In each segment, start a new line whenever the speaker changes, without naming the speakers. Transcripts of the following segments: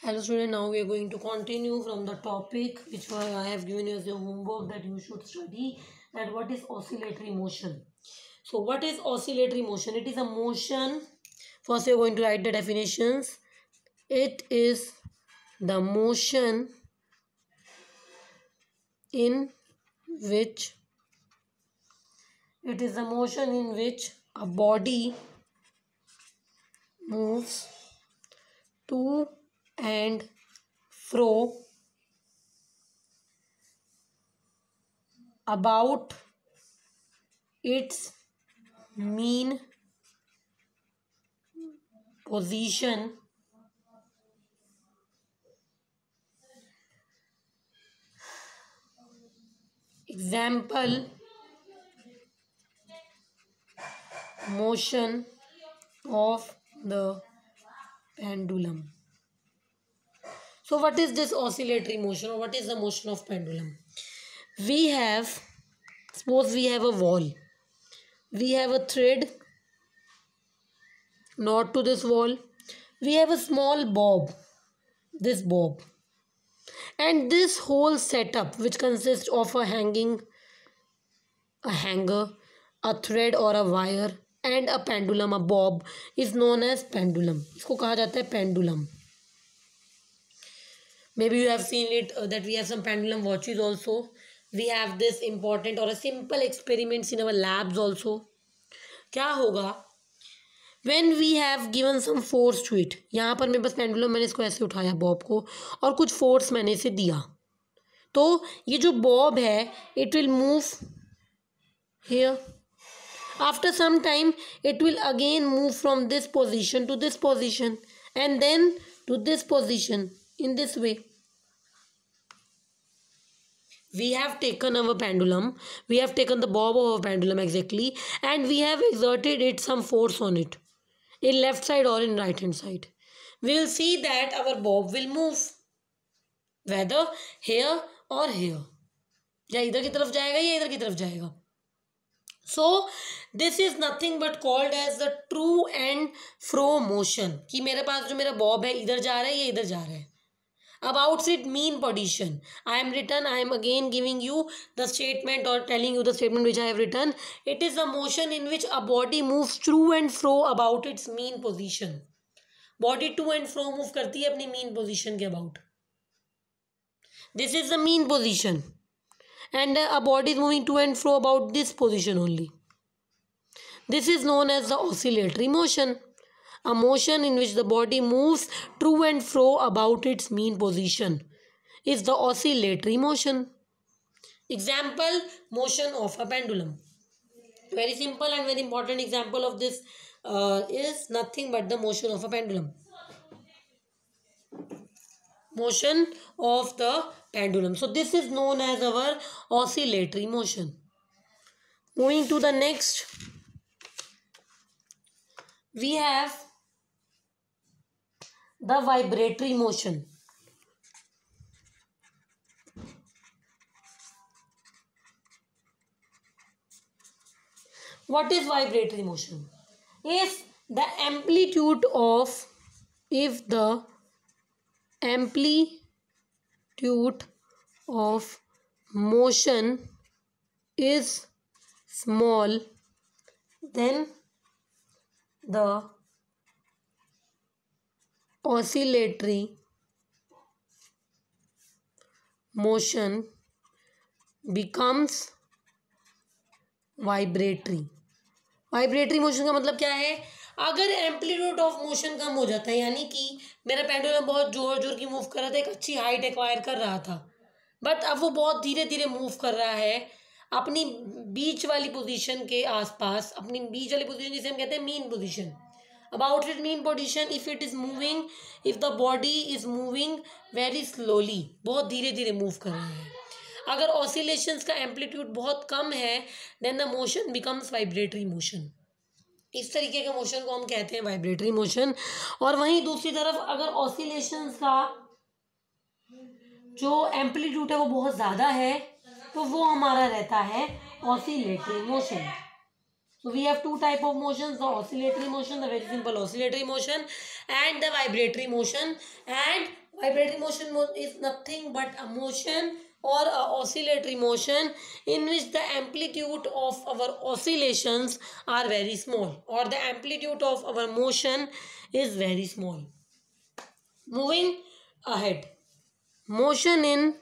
Hello student, now we are going to continue from the topic which I have given you as your homework that you should study, that what is oscillatory motion. So what is oscillatory motion? It is a motion, first we are going to write the definitions. It is the motion in which a body moves to and fro about its mean position example motion of the pendulum. So what is this oscillatory motion, or what is the motion of pendulum? Suppose we have a wall, we have a thread knot to this wall, we have a small bob, this bob, and this whole setup which consists of a hanger, a thread or a wire and a pendulum, a bob, is known as pendulum. इसको कहा जाता है pendulum. Maybe you have seen it that we have some pendulum watches also. We have this important or a simple experiments in our labs also. क्या होगा when we have given some force to it? यहाँ पर मेरे पास pendulum, मैंने इसको ऐसे उठाया Bob को और कुछ force मैंने इसे दिया, तो ये जो बॉब है it will move here. After some time it will again move from this position to this position and then to this position in this way. We have taken our pendulum, we have taken the bob of our pendulum exactly, and we have exerted it some force on it in left side or in right hand side. We will see that our bob will move whether here or here, या इधर की तरफ जाएगा या इधर की तरफ जाएगा. So this is nothing but called as the to and fro motion, कि मेरे पास जो मेरा बॉब है इधर जा रहा है या इधर जा रहा है. About its mean position, I am again giving you the statement or telling you the statement which I have written. It is a motion in which a body moves to and fro about its mean position. Body to and fro move करती है अपनी mean position के about. This is the mean position, and a body is moving to and fro about this position only. This is known as the oscillatory motion. A motion in which the body moves to and fro about its mean position is the oscillatory motion. Example, motion of a pendulum. Very simple and very important example of this is nothing but the motion of a pendulum. Motion of the pendulum. So this is known as our oscillatory motion. Moving to the next, we have the vibratory motion. What is vibratory motion? If the amplitude of motion is small, then the oscillatory motion becomes vibratory. Vibratory motion का मतलब क्या है? अगर amplitude of motion कम हो जाता है, यानी कि मेरा पेंडुलम बहुत जोर जोर की मूव कर रहा था, एक अच्छी हाइट एक्वायर कर रहा था, बट अब वो बहुत धीरे धीरे मूव कर रहा है अपनी बीच वाली पोजीशन के आसपास, अपनी बीच वाली पोजीशन जिसे हम कहते हैं mean position. About its mean position, if it is moving, if the body is moving very slowly, बहुत धीरे धीरे मूव कर रहा है. अगर ऑसिलेशंस का एम्पलीट्यूड बहुत कम है, then the motion becomes vibratory motion. इस तरीके के मोशन को हम कहते हैं वाइब्रेटरी मोशन. और वहीं दूसरी तरफ अगर ऑसिलेशंस का जो एम्पलीट्यूड है वो बहुत ज़्यादा है, तो वो हमारा रहता है oscillatory motion. So we have two type of motions, the oscillatory motion, the very simple oscillatory motion, and the vibratory motion. And Vibratory motion is nothing but a motion or a oscillatory motion in which the amplitude of our oscillations are very small, or the amplitude of our motion is very small. Moving ahead, motion in,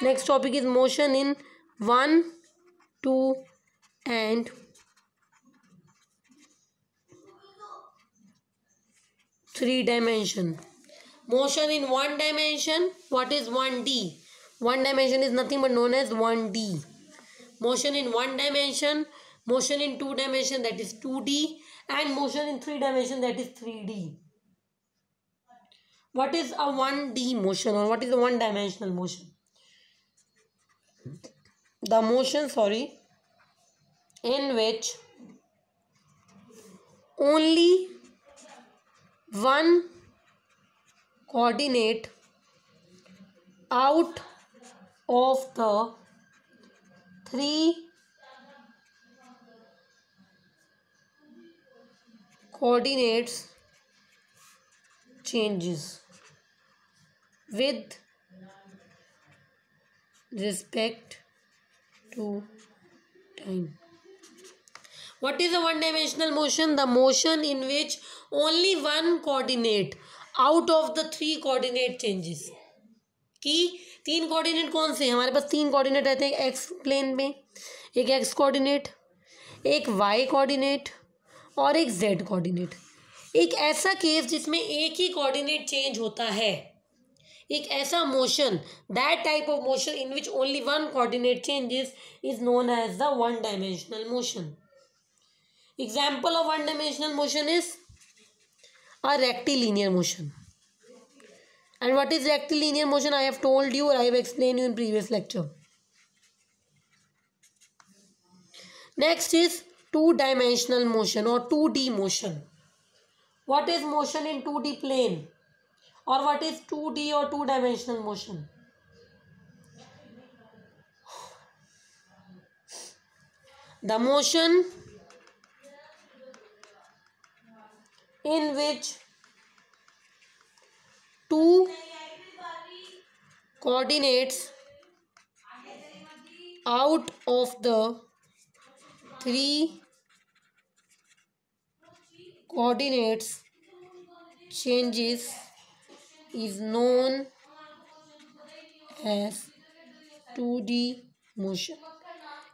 next topic is motion in 1, 2 and 3 dimension. Motion in 1 dimension, what is 1D? 1 dimension is nothing but known as 1D. Motion in 1 dimension, motion in 2 dimension, that is 2D, and motion in 3 dimension, that is 3D. What is a 1D motion, or what is a 1 dimensional motion? The motion, in which only one coordinate out of the 3 coordinates changes with respect to time. What is a one-dimensional motion? The motion in which only one coordinate out of the 3 coordinate changes. कि 3 coordinate कौन से हैं? हमारे पास 3 coordinate रहते हैं x plane में, एक x coordinate, एक वाई कोऑर्डिनेट और एक जेड कोऑर्डिनेट. एक ऐसा केस जिसमें एक ही कोऑर्डिनेट चेंज होता है, एक ऐसा motion, that type of motion in which only one coordinate changes is known as the one dimensional motion. Example of one dimensional motion is a rectilinear motion. And what is rectilinear motion? I have told you, or I have explained you in previous lecture. Next is two-dimensional motion or 2D motion. What is motion in 2D plane? Or what is 2D or two-dimensional motion? The motion in which two coordinates out of the 3 coordinates changes is known as 2D motion.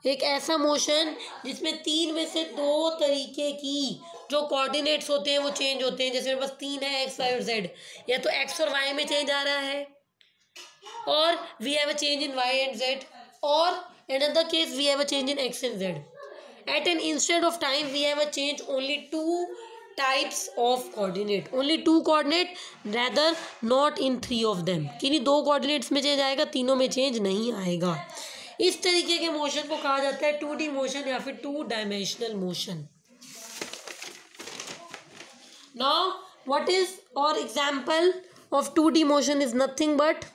एक ऐसा motion जिसमें 3 में से 2 तरीके की जो coordinates होते हैं वो चेंज होते हैं. जैसे मेरे पास 3 है, एक्स वाई और जेड, या तो एक्स और वाई में चेंज आ रहा है, और we have a change in Y and Z, और in another case we have a change in x and z. At an instant of time we have a change only 2 types of coordinate, only 2 coordinate, rather not in 3 of them. किन्हीं 2 coordinates में change आएगा, तीनों में change नहीं आएगा. इस तरीके के मोशन को कहा जाता है 2D मोशन या फिर 2 dimensional motion. Now what is or example of 2D motion is nothing but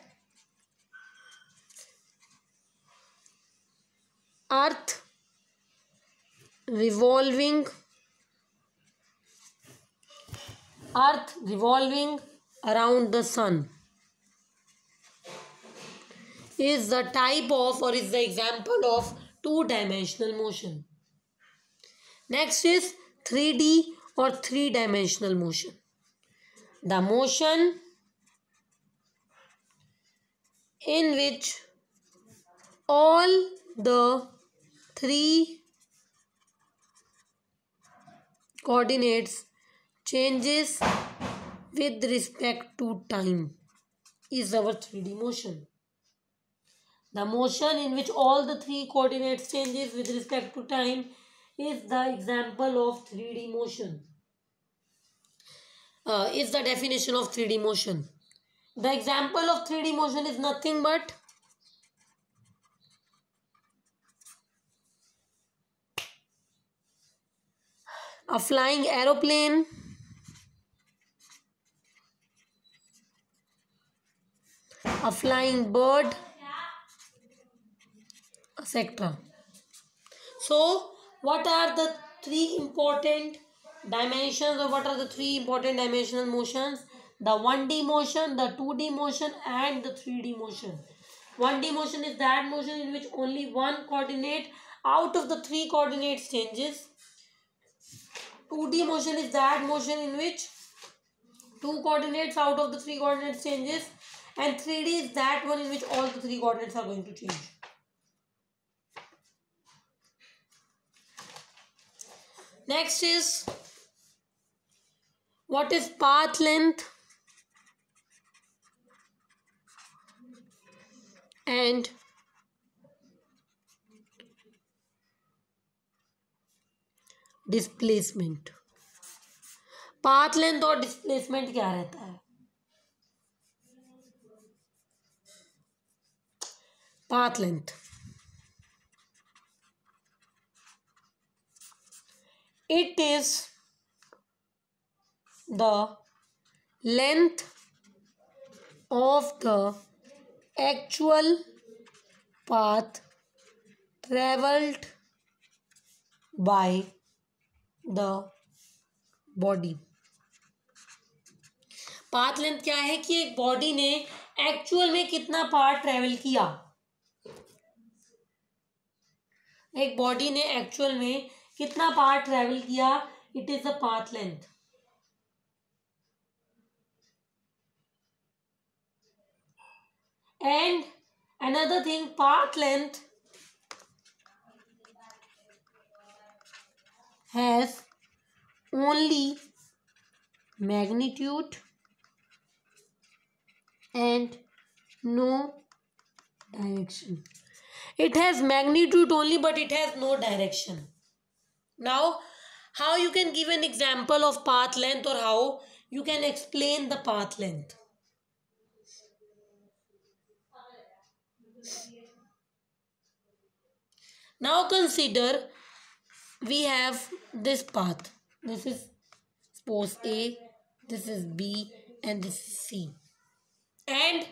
earth revolving around the sun is the type of or is the example of 2-dimensional motion. Next is 3D or 3-dimensional motion. The motion in which all the 3 coordinates changes with respect to time is our 3D motion. The motion in which all the 3 coordinates changes with respect to time is the example of 3D motion. Is the definition of 3D motion. The example of 3D motion is nothing but a flying aeroplane, a flying bird, etc. So, what are the 3 important dimensions, or what are the 3 important dimensional motions? the 1D motion, the 2D motion, and the 3D motion. 1D motion is that motion in which only one coordinate out of the three coordinates changes. 2D motion is that motion in which two coordinates out of the three coordinates changes. And 3D is that one in which all the three coordinates are going to change. Next is, what is path length and displacement. Path length और displacement क्या रहता है? Path length, it is the length of the actual path traveled by the body. Path length क्या है कि एक body ने actual में कितना पाथ ट्रेवल किया. एक बॉडी ने एक्चुअल में कितना पाथ ट्रेवल किया, it is the path length. And another thing, path length has only magnitude and no direction. It has magnitude only, but it has no direction. Now, how you can give an example of path length, or how you can explain the path length? Now consider we have this path. This is suppose A, this is B, and this is C. And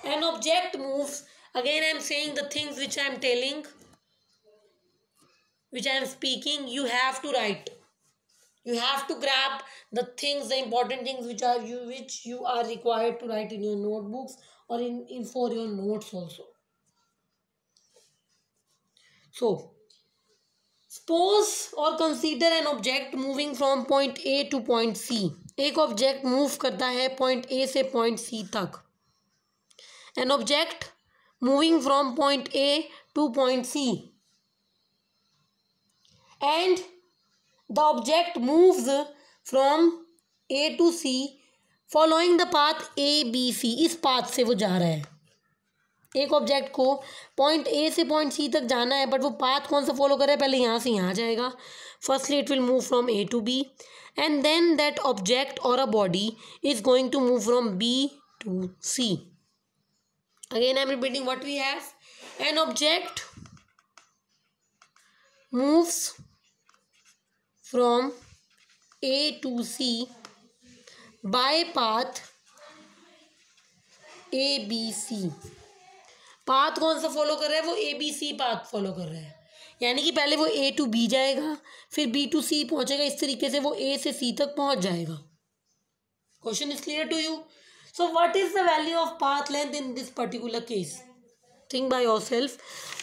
an object moves. Again, I am saying the things which I am telling, which I am speaking, you have to write. You have to grab the things, the important things which you are required to write in your notebooks or in for your notes also. So, suppose or consider an object moving from point A to point C. एक object move करता है point A से point C तक. An object moving from point A to point C. And the object moves from A to C following the path ABC. इस path से वो जा रहा है. एक ऑब्जेक्ट को पॉइंट ए से पॉइंट सी तक जाना है, बट वो पाथ कौन सा फॉलो कर रहा है? पहले यहाँ से यहाँ जाएगा. Firstly it will move from A to B, and then that object और a body is going to move from B to C. Again I am repeating what we have. An object moves from A to C by path A B C. Path कौन सा follow कर रहा है? वो A B C path follow कर रहा है. यानी कि पहले वो ए टू बी जाएगा, फिर बी टू सी पहुंचेगा. इस तरीके से वो ए से सी तक पहुंच जाएगा. Question is clear to you? So what is the value of path length in this particular case? Think by yourself.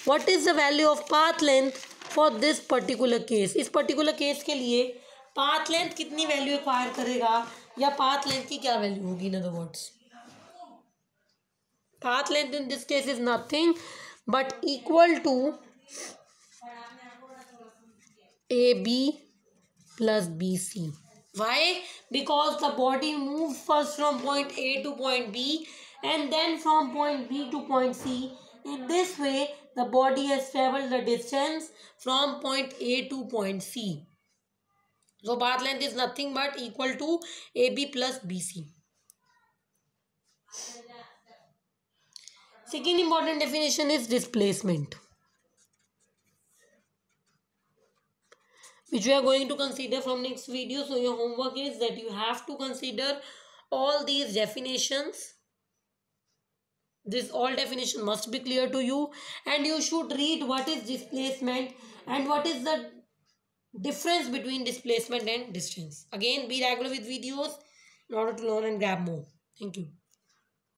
What is the value of path length for this particular case? इस particular case के लिए path length कितनी value acquire करेगा, या path length की क्या value होगी? In other words, path length in this case is nothing but equal to AB plus BC. Why? Because the body moves first from point A to point B and then from point B to point C. In this way, the body has traveled the distance from point A to point C. So, path length is nothing but equal to AB plus BC. Second important definition is displacement, which we are going to consider from next video. So your homework is that you have to consider all these definitions. This all definition must be clear to you, and you should read what is displacement and what is the difference between displacement and distance. Again, be regular with videos. in order to learn and grab more. Thank you.